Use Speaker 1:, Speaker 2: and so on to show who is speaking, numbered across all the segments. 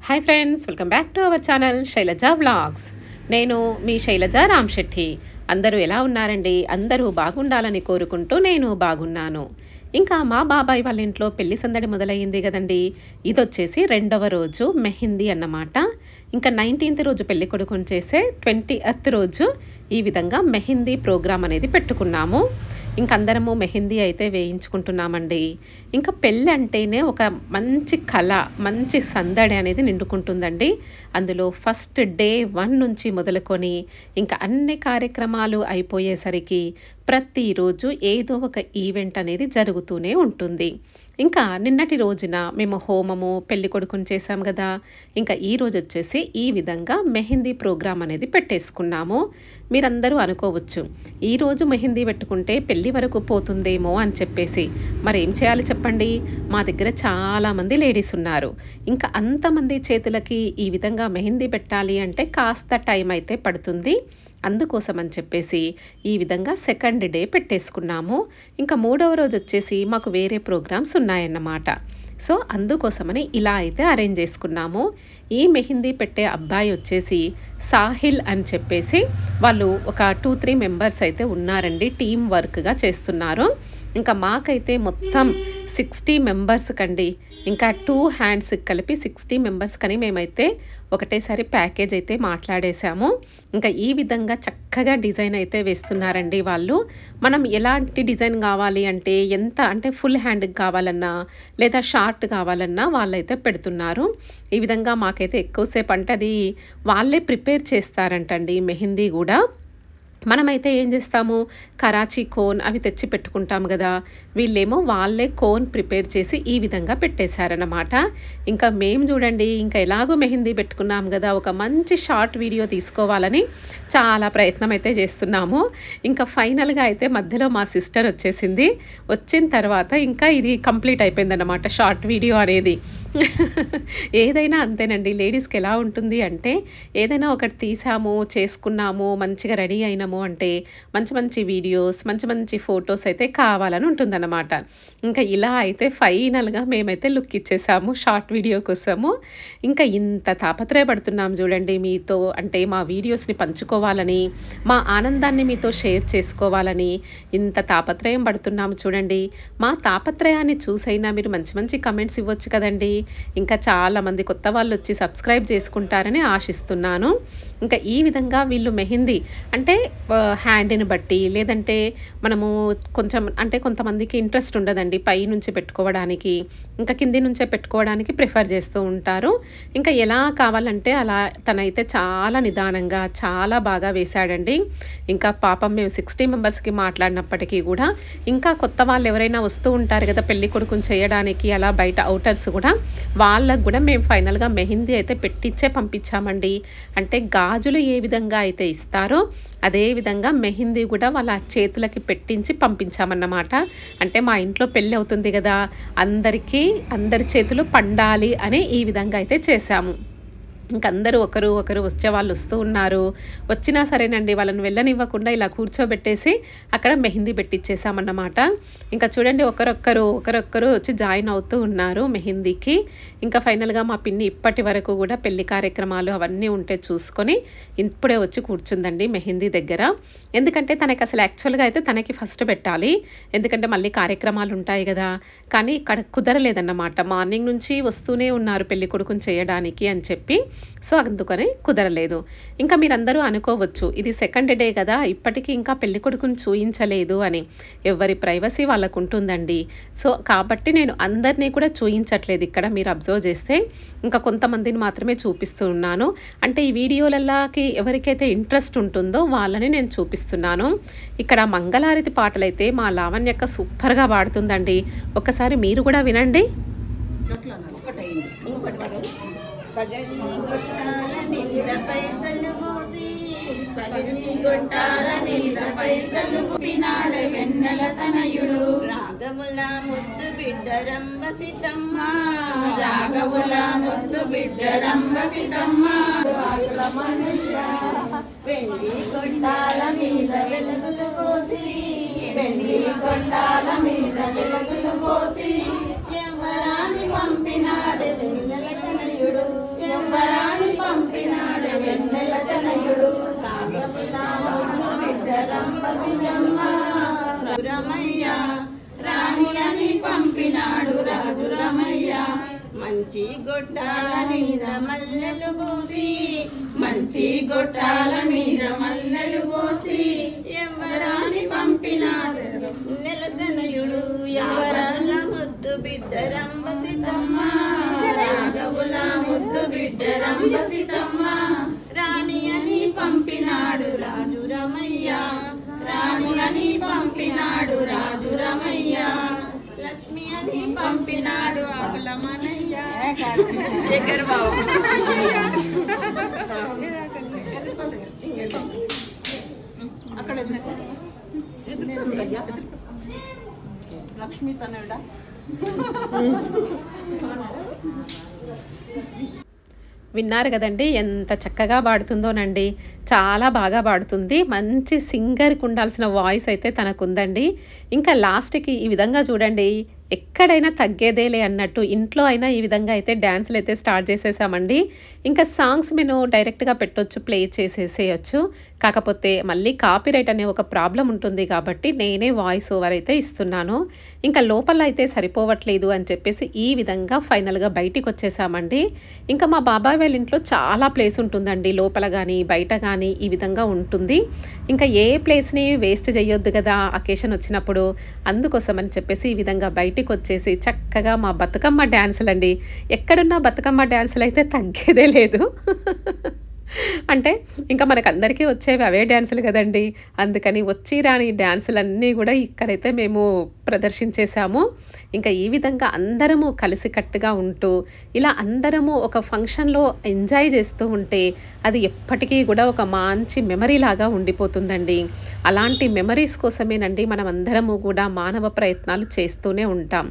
Speaker 1: Hi friends, welcome back to our channel Shailaja vlogs. నేను మీ శైలజ రామ్శెట్టి. అందరూ ఎలా ఉన్నారండి? అందరూ బాగుండాలని కోరుకుంటూ నేను బాగున్నాను. ఇంకా మా బాబాయ్ వాళ్ళ ఇంట్లో పెళ్లి సందడి మొదలయ్యింది కదండి. ఇది వచ్చేసి 2వ రోజు మెహందీ అన్నమాట. ఇంకా 19th రోజు పెళ్లి కొడుకుని చేసే 20th రోజు ఈ విధంగా మెహందీ ప్రోగ్రామ్ అనేది పెట్టుకున్నాము. ఇంక అందరము మెహందీ అయితే వేయించుకుంటున్నామండి. ఇంకా పెళ్ళి అంటేనే ఒక మంచి కళ, మంచి సందడి అనేది నిండుకుంటుందండి. అందులో ఫస్ట్ డే 1 నుంచి మొదలుకొని ఇంకా అన్ని కార్యక్రమాలు అయిపోయేసరికి ప్రతిరోజు ఏదో ఒక ఈవెంట్ అనేది జరుగుతూనే ఉంటుంది. ఇంకా నిన్నటి రోజున మేము హోమము పెళ్లి కొడుకుని చేసాం కదా. ఇంకా ఈ రోజు వచ్చేసి ఈ విధంగా మెహందీ ప్రోగ్రామ్ అనేది పెట్టేసుకున్నాము. మీరందరూ అనుకోవచ్చు, ఈరోజు మెహందీ పెట్టుకుంటే పెళ్లి వరకు పోతుందేమో అని చెప్పేసి. మరి ఏం చేయాలి చెప్పండి? మా దగ్గర చాలామంది లేడీస్ ఉన్నారు. ఇంకా అంతమంది చేతులకి ఈ విధంగా మెహందీ పెట్టాలి అంటే కాస్త టైం అయితే పడుతుంది. అందుకోసం అని చెప్పేసి ఈ విధంగా 2nd డే పెట్టేసుకున్నాము. ఇంకా 3వ రోజు వచ్చేసి మాకు వేరే ప్రోగ్రామ్స్ ఉన్నాయన్నమాట. సో అందుకోసమని ఇలా అయితే అరేంజ్ చేసుకున్నాము. ఈ మెహందీ పెట్టే అబ్బాయి వచ్చేసి సాహిల్ అని చెప్పేసి వాళ్ళు ఒక 2-3 మెంబర్స్ అయితే ఉన్నారండి. టీం వర్క్గా చేస్తున్నారు. ఇంకా మాకైతే మొత్తం 60 మెంబర్స్ కండి. ఇంకా 2 హ్యాండ్స్ కలిపి 60 మెంబర్స్ కని మేమైతే ఒకటేసారి ప్యాకేజ్ అయితే మాట్లాడేశాము. ఇంకా ఈ విధంగా చక్కగా డిజైన్ అయితే వేస్తున్నారండి వాళ్ళు. మనం ఎలాంటి డిజైన్ కావాలి అంటే ఎంత అంటే ఫుల్ హ్యాండ్ కావాలన్నా లేదా షార్ట్ కావాలన్నా వాళ్ళైతే పెడుతున్నారు. ఈ విధంగా మాకైతే ఎక్కువసేపు అంటే అది వాళ్ళే ప్రిపేర్ చేస్తారంటండి మెహందీ కూడా. మనమైతే ఏం చేస్తాము, కరాచీ కోన్ అవి తెచ్చి పెట్టుకుంటాం కదా. వీళ్ళేమో వాళ్ళే కోన్ ప్రిపేర్ చేసి ఈ విధంగా పెట్టేశారన్నమాట. ఇంకా మేము చూడండి, ఇంకా ఎలాగో మెహందీ పెట్టుకున్నాం కదా, ఒక మంచి షార్ట్ వీడియో తీసుకోవాలని చాలా ప్రయత్నం అయితే చేస్తున్నాము. ఇంకా ఫైనల్గా అయితే మధ్యలో మా సిస్టర్ వచ్చేసింది. వచ్చిన తర్వాత ఇంకా ఇది కంప్లీట్ అయిపోయిందన్నమాట షార్ట్ వీడియో అనేది. ఏదైనా అంతేనండి, లేడీస్కి ఎలా ఉంటుంది అంటే ఏదైనా ఒకటి తీసాము, చేసుకున్నాము, మంచిగా రెడీ అయినాము అంటే మంచి మంచి వీడియోస్, మంచి మంచి ఫొటోస్ అయితే కావాలని ఉంటుందన్నమాట. ఇంకా ఇలా అయితే ఫైనల్గా మేమైతే లుక్ ఇచ్చేసాము షార్ట్ వీడియో కోసము. ఇంకా ఇంత తాపత్రయపడుతున్నాం చూడండి మీతో, అంటే మా వీడియోస్ని పంచుకోవాలని, మా ఆనందాన్ని మీతో షేర్ చేసుకోవాలని ఇంత తాపత్రయం పడుతున్నాము చూడండి. మా తాపత్రయాన్ని చూసైనా మీరు మంచి మంచి కమెంట్స్ ఇవ్వచ్చు కదండి. ఇంకా చాలామంది కొత్త వాళ్ళు వచ్చి సబ్స్క్రైబ్ చేసుకుంటారని ఆశిస్తున్నాను. ఇంకా ఈ విధంగా వీళ్ళు మెహందీ అంటే హ్యాండ్ని బట్టి, లేదంటే మనము కొంచెం అంటే కొంతమందికి ఇంట్రెస్ట్ ఉండదండి పై నుంచి పెట్టుకోవడానికి, ఇంకా కింది నుంచే పెట్టుకోవడానికి ప్రిఫర్ చేస్తూ ఉంటారు. ఇంకా ఎలా కావాలంటే అలా తనైతే చాలా నిదానంగా చాలా బాగా వేశాడండి. ఇంకా పాపం మేము 60 మెంబర్స్కి మాట్లాడినప్పటికీ కూడా ఇంకా కొత్త వాళ్ళు ఎవరైనా వస్తూ ఉంటారు కదా పెళ్లి కొడుకుని చేయడానికి, అలా బయట అవుటర్స్ కూడా, వాళ్ళకు కూడా మేము ఫైనల్గా మెహందీ అయితే పెట్టించే పంపించామండి. అంటే గాజులు ఏ విధంగా అయితే ఇస్తారో అదే విధంగా మెహందీ కూడా వాళ్ళ చేతులకి పెట్టించి పంపించామన్నమాట. అంటే మా ఇంట్లో పెళ్ళి అవుతుంది కదా, అందరి చేతులు పండాలి అని ఈ విధంగా అయితే చేశాము. ఇంకందరూ ఒకరు వచ్చే వాళ్ళు వస్తూ ఉన్నారు. వచ్చినా సరేనండి, వాళ్ళని వెళ్ళనివ్వకుండా ఇలా కూర్చోబెట్టేసి అక్కడ మెహందీ పెట్టించేసామన్నమాట. ఇంకా చూడండి ఒకరొక్కరు వచ్చి జాయిన్ అవుతూ ఉన్నారు మెహందీకి. ఇంకా ఫైనల్గా మా పిన్ని ఇప్పటి వరకు కూడా పెళ్లి కార్యక్రమాలు అవన్నీ ఉంటే చూసుకొని ఇప్పుడే వచ్చి కూర్చుందండి మెహందీ దగ్గర. ఎందుకంటే తనకి అసలు యాక్చువల్గా అయితే తనకి ఫస్ట్ పెట్టాలి, ఎందుకంటే మళ్ళీ కార్యక్రమాలు ఉంటాయి కదా. కానీ ఇక్కడ కుదరలేదన్నమాట. మార్నింగ్ నుంచి వస్తూనే ఉన్నారు పెళ్లి కొడుకుని చేయడానికి అని చెప్పి. సో అందుకని కుదరలేదు. ఇంకా మీరందరూ అనుకోవచ్చు, ఇది 2nd డే కదా, ఇప్పటికీ ఇంకా పెళ్లి కొడుకుని చూయించలేదు అని. ఎవరి ప్రైవసీ వాళ్ళకు ఉంటుందండి. సో కాబట్టి నేను అందరినీ కూడా చూయించట్లేదు ఇక్కడ, మీరు అబ్జర్వ్ చేస్తే. ఇంకా కొంతమందిని మాత్రమే చూపిస్తూ ఉన్నాను. అంటే ఈ వీడియోలకి ఎవరికైతే ఇంట్రెస్ట్ ఉంటుందో వాళ్ళని నేను చూపిస్తున్నాను. ఇక్కడ మంగళారతి పాటలైతే మా లావణ్యక్క సూపర్గా పాడుతుందండి. ఒకసారి మీరు కూడా వినండి.
Speaker 2: వెన్నెల తనయుడు రాగముల ముద్దు బిడ్డ రంభ సీతమ్మ, రాగముల ముద్దు బిడ్డ రంభ సీతమ్మ, వెండి కొండాల మీద వెలుగులు పోసి, వెండి కొండాల మీద వెలుగులు పోసి, ఎవరాని పంపినాడు వెన్నెల తనయుడు. సీతమ్మ రాజురమయ్య రాణి అని పంపినాడు రాజురమయ్య మంచి గొట్టాల మీద మల్లెలు పోసి మంచి గొట్టాల మీద మల్లెలు పోసి ఎవరాని పంపినాడు నెలతనయుడు యావరాల ముద్దు బిడ్డ రంభ సీతమ్మ రాఘవుల ముద్దు బిడ్డ రంభ సీతమ్మ రాణి అని పంపినాడు రాజురమయ్య రాణి అని పంపినాడు రాజురమయ్య లక్ష్మి అని పంపినాడు అబలమనయ్య శేఖర్ బాబు అక్కడ లక్ష్మి తనయుడా
Speaker 1: విన్నారు కదండి ఎంత చక్కగా పాడుతుందోనండి. చాలా బాగా పాడుతుంది. మంచి సింగర్కి ఉండాల్సిన వాయిస్ అయితే తనకుందండి. ఇంకా లాస్ట్కి ఈ విధంగా చూడండి, ఎక్కడైనా తగ్గేదేలే అన్నట్టు ఇంట్లో అయినా ఈ విధంగా అయితే డ్యాన్సులు అయితే స్టార్ట్ చేసేసామండి. ఇంకా సాంగ్స్ మేము డైరెక్ట్గా పెట్టొచ్చు, ప్లే చేసేసేయచ్చు. కాకపోతే మళ్ళీ కాపీరైట్ అనే ఒక ప్రాబ్లం ఉంటుంది కాబట్టి నేనే వాయిస్ ఓవర్ అయితే ఇస్తున్నాను. ఇంకా లోపల అయితే సరిపోవట్లేదు అని చెప్పేసి ఈ విధంగా ఫైనల్గా బయటికి వచ్చేసామండి. ఇంకా మా బాబాయ్ వాళ్ళ ఇంట్లో చాలా ప్లేస్ ఉంటుందండి, లోపల కానీ బయట కానీ ఈ విధంగా ఉంటుంది. ఇంకా ఏ ప్లేస్ని వేస్ట్ చేయొద్దు కదా అకేషన్ వచ్చినప్పుడు, అందుకోసం అని చెప్పేసి ఈ విధంగా బయటికి వచ్చేసి చక్కగా మా బతుకమ్మ డ్యాన్సులు అండి. ఎక్కడున్నా బతుకమ్మ డ్యాన్సులు అయితే తగ్గేదే లేదు. అంటే ఇంకా మనకందరికీ వచ్చేవి అవే డ్యాన్సులు కదండి. అందుకని వచ్చి రాని డ్యాన్సులన్నీ కూడా ఇక్కడైతే మేము ప్రదర్శించేసాము. ఇంకా ఈ విధంగా అందరము కలిసికట్టుగా ఉంటూ ఇలా అందరము ఒక ఫంక్షన్లో ఎంజాయ్ చేస్తూ ఉంటే అది ఎప్పటికీ కూడా ఒక మంచి మెమరీ లాగా ఉండిపోతుందండి. అలాంటి మెమరీస్ కోసమేనండి మనం అందరము కూడా మానవ ప్రయత్నాలు చేస్తూనే ఉంటాం.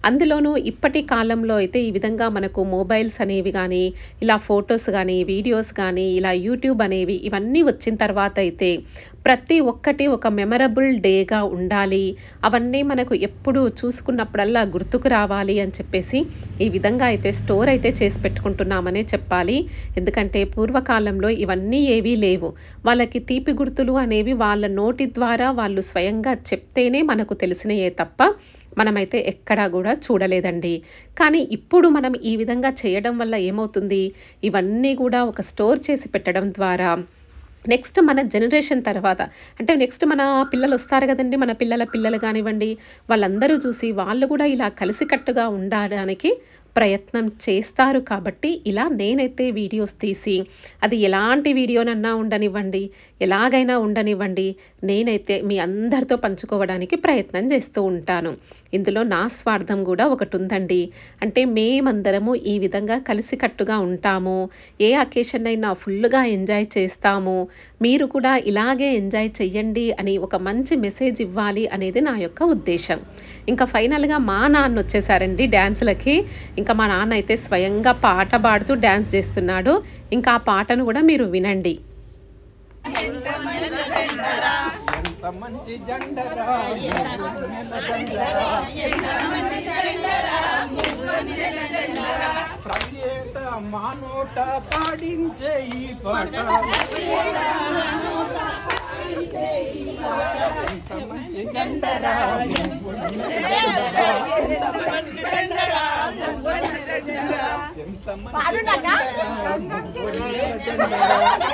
Speaker 1: అందులోనూ ఇప్పటి కాలంలో అయితే ఈ విధంగా మనకు మొబైల్స్ అనేవి కానీ, ఇలా ఫొటోస్ కానీ, వీడియోస్ కానీ, ఇలా యూట్యూబ్ అనేవి ఇవన్నీ వచ్చిన తర్వాత అయితే ప్రతి ఒక్కటి ఒక మెమరబుల్ డేగా ఉండాలి, అవన్నీ మనకు ఎప్పుడు చూసుకున్నప్పుడల్లా గుర్తుకు రావాలి అని చెప్పేసి ఈ విధంగా అయితే స్టోర్ అయితే చేసి పెట్టుకుంటున్నామనే చెప్పాలి. ఎందుకంటే పూర్వకాలంలో ఇవన్నీ ఏవీ లేవు. వాళ్ళకి తీపి గుర్తులు అనేవి వాళ్ళ నోటి ద్వారా వాళ్ళు స్వయంగా చెప్తేనే మనకు తెలిసినయే తప్ప మనమైతే ఎక్కడా కూడా చూడలేదండి. కానీ ఇప్పుడు మనం ఈ విధంగా చేయడం వల్ల ఏమవుతుంది, ఇవన్నీ కూడా ఒక స్టోర్ చేసి పెట్టడం ద్వారా నెక్స్ట్ మన జనరేషన్ తర్వాత, అంటే నెక్స్ట్ మన పిల్లలు వస్తారు కదండి, మన పిల్లల పిల్లలు కానివ్వండి, వాళ్ళందరూ చూసి వాళ్ళు కూడా ఇలా కలిసికట్టుగా ఉండడానికి ప్రయత్నం చేస్తారు. కాబట్టి ఇలా నేనైతే వీడియోస్ తీసి, అది ఎలాంటి వీడియోనన్నా ఉండనివ్వండి, ఎలాగైనా ఉండనివ్వండి, నేనైతే మీ అందరితో పంచుకోవడానికి ప్రయత్నం చేస్తూ ఉంటాను. ఇందులో నా స్వార్థం కూడా ఒకటి ఉందండి. అంటే మేమందరము ఈ విధంగా కలిసికట్టుగా ఉంటాము, ఏ అకేషన్ అయినా ఫుల్గా ఎంజాయ్ చేస్తాము, మీరు కూడా ఇలాగే ఎంజాయ్ చెయ్యండి అని ఒక మంచి మెసేజ్ ఇవ్వాలి అనేది నా యొక్క ఉద్దేశం. ఇంకా ఫైనల్గా మా నాన్న వచ్చేసారండి డ్యాన్సులకి. ఇంకా మా నాన్న అయితే స్వయంగా పాట పాడుతూ డ్యాన్స్ చేస్తున్నాడు. ఇంకా ఆ పాటను కూడా మీరు వినండి.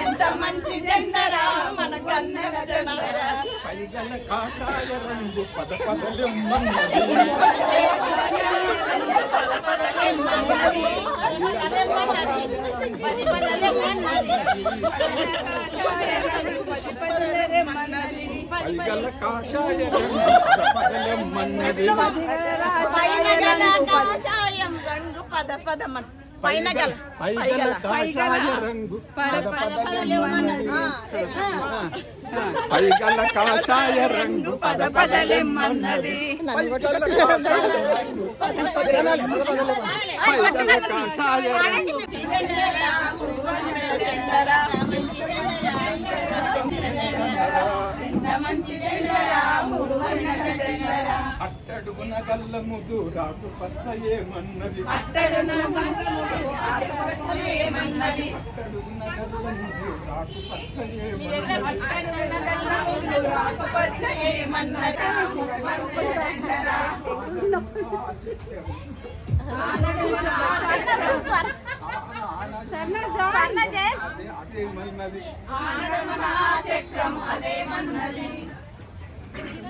Speaker 2: ఎంత మంచి జెండరా మన కన్నెల జెండరా పైగల కాషాయ రంగు పద పదలెమ్మన్నది పైగల కాషాయ రంగు పదలెమ్మన్నది పైగల కాషాయం రంగు పద పదమన్ పైగల కాషాయ రంగు పద పదలెమ్మన్నది పైగల కాషాయ రంగు పద పదలెమ్మన్నది పైగల కాషాయ రంగు మంచి జెండరా అట్టడుగున గల్లము దూరాకు పచ్చ ఏమన్నది
Speaker 3: అట్టడున గల్లము ఆకుపచ్చ ఏమన్నది
Speaker 2: అట్టడుగున గల్లము దూరాకు పచ్చ ఏమన్నది
Speaker 3: అట్టడున గల్లము ఆకుపచ్చ ఏమన్నది
Speaker 2: అదేమన్నది
Speaker 3: ఆనడమనా చక్రం అదేమన్నది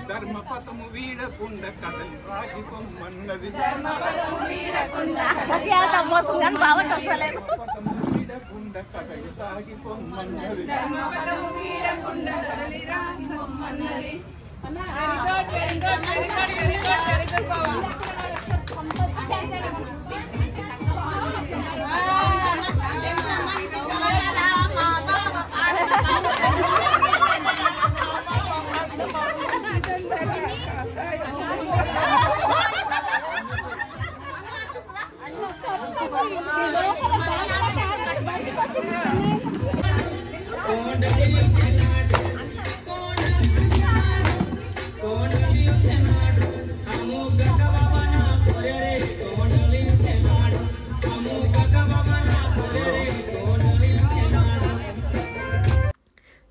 Speaker 2: ధర్మపథము వీడకుండా కదలి సాగిపోమన్నది
Speaker 3: ధర్మపదము వీడకుండా
Speaker 2: ధర్మపథము వీడకుండా కదలి సాగిపోమన్నది
Speaker 3: ధర్మపదము వీడకుండా కదలి రాగిపోమన్నది.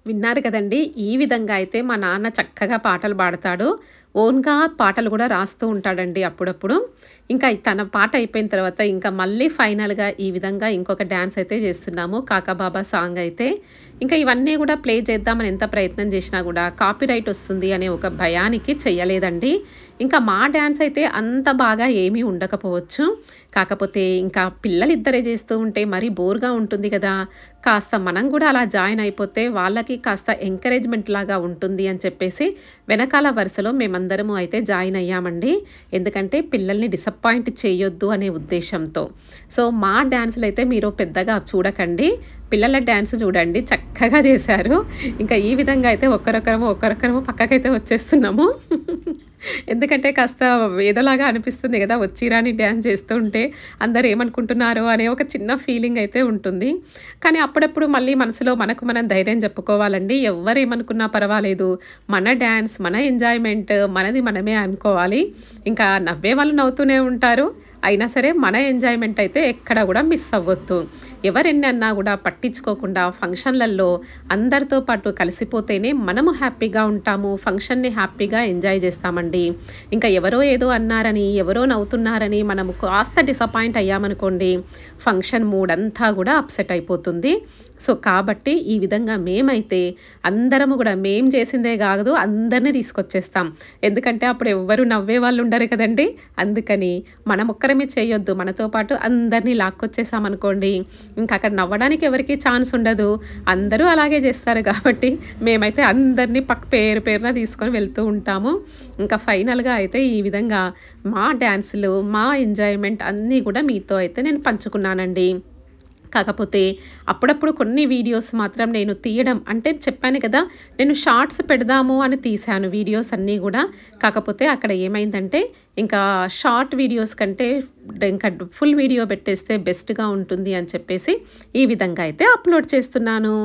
Speaker 1: విన్నారు కదండి. ఈ విధంగా అయితే మా నాన్న చక్కగా పాటలు పాడతాడు. ఓన్గా పాటలు కూడా రాస్తూ ఉంటాడండి అప్పుడప్పుడు. ఇంకా తన పాట అయిపోయిన తర్వాత ఇంకా మళ్ళీ ఫైనల్గా ఈ విధంగా ఇంకొక డ్యాన్స్ అయితే చేస్తున్నాము, కాకాబాబా సాంగ్ అయితే. ఇంకా ఇవన్నీ కూడా ప్లే చేద్దామని ఎంత ప్రయత్నం చేసినా కూడా కాపీరైట్ వస్తుంది అనే ఒక భయానికి చెయ్యలేదండి. ఇంకా మా డ్యాన్స్ అయితే అంత బాగా ఏమీ ఉండకపోవచ్చు, కాకపోతే ఇంకా పిల్లలిద్దరే చేస్తూ ఉంటే మరీ బోర్గా ఉంటుంది కదా, కాస్త మనం కూడా అలా జాయిన్ అయిపోతే వాళ్ళకి కాస్త ఎంకరేజ్మెంట్ లాగా ఉంటుంది అని చెప్పేసి వెనకాల వరుసలో మేమందరము అయితే జాయిన్ అయ్యామండి. ఎందుకంటే పిల్లల్ని డిసప్పాయింట్ చేయొద్దు అనే ఉద్దేశంతో. సో మా డ్యాన్సులు అయితే మీరు పెద్దగా చూడకండి, పిల్లల డ్యాన్స్ చూడండి, చక్కగా చేశారు. ఇంకా ఈ విధంగా అయితే ఒక్కరొక్కరము పక్కకైతే వచ్చేస్తున్నాము. ఎందుకంటే కాస్త ఏదోలాగా అనిపిస్తుంది కదా, వచ్చిరాని డ్యాన్స్ చేస్తూ ఉంటే అందరు ఏమనుకుంటున్నారు అనే ఒక చిన్న ఫీలింగ్ అయితే ఉంటుంది. కానీ అప్పుడప్పుడు మళ్ళీ మనసులో మనకు మనం ధైర్యం చెప్పుకోవాలండి. ఎవరు ఏమనుకున్నా పర్వాలేదు, మన డ్యాన్స్ మన ఎంజాయ్మెంట్ మనది మనమే అనుకోవాలి. ఇంకా నవ్వే వాళ్ళు నవ్వుతూనే ఉంటారు, అయినా సరే మన ఎంజాయ్మెంట్ అయితే ఎక్కడ కూడా మిస్ అవ్వద్దు. ఎవరెన్ని అన్నా కూడా పట్టించుకోకుండా ఫంక్షన్లలో అందరితో పాటు కలిసిపోతేనే మనము హ్యాపీగా ఉంటాము, ఫంక్షన్ని హ్యాపీగా ఎంజాయ్ చేస్తామండి. ఇంకా ఎవరో ఏదో అన్నారని, ఎవరో నవ్వుతున్నారని మనము కాస్త డిసప్పాయింట్ అయ్యామనుకోండి, ఫంక్షన్ మూడ్ అంతా కూడా అప్సెట్ అయిపోతుంది. సో కాబట్టి ఈ విధంగా మేమైతే అందరము కూడా మేం చేసిందే కాదు అందరినీ తీసుకొచ్చేస్తాం. ఎందుకంటే అప్పుడు ఎవ్వరు నవ్వే వాళ్ళు ఉండరు కదండి. అందుకని మనం ఒక్కరమే చేయొద్దు, మనతో పాటు అందరినీ లాక్కొచ్చేసామనుకోండి ఇంకా అక్కడ నవ్వడానికి ఎవరికి ఛాన్స్ ఉండదు, అందరూ అలాగే చేస్తారు. కాబట్టి మేమైతే అందరినీ పేరున తీసుకొని వెళ్తూ ఉంటాము. ఇంకా ఫైనల్గా అయితే ఈ విధంగా మా డ్యాన్సులు మా ఎంజాయ్మెంట్ అన్నీ కూడా మీతో అయితే నేను పంచుకున్నానండి. కాకపోతే అప్పుడప్పుడు కొన్ని వీడియోస్ మాత్రం నేను తీయడం అంటే చెప్పాను కదా, నేను షార్ట్స్ పెడదాము అని తీశాను వీడియోస్ అన్నీ కూడా. కాకపోతే అక్కడ ఏమైందంటే ఇంకా షార్ట్ వీడియోస్ కంటే ఇంకా ఫుల్ వీడియో పెట్టేస్తే బెస్ట్గా ఉంటుంది అని చెప్పేసి ఈ విధంగా అయితే అప్లోడ్ చేస్తున్నాను.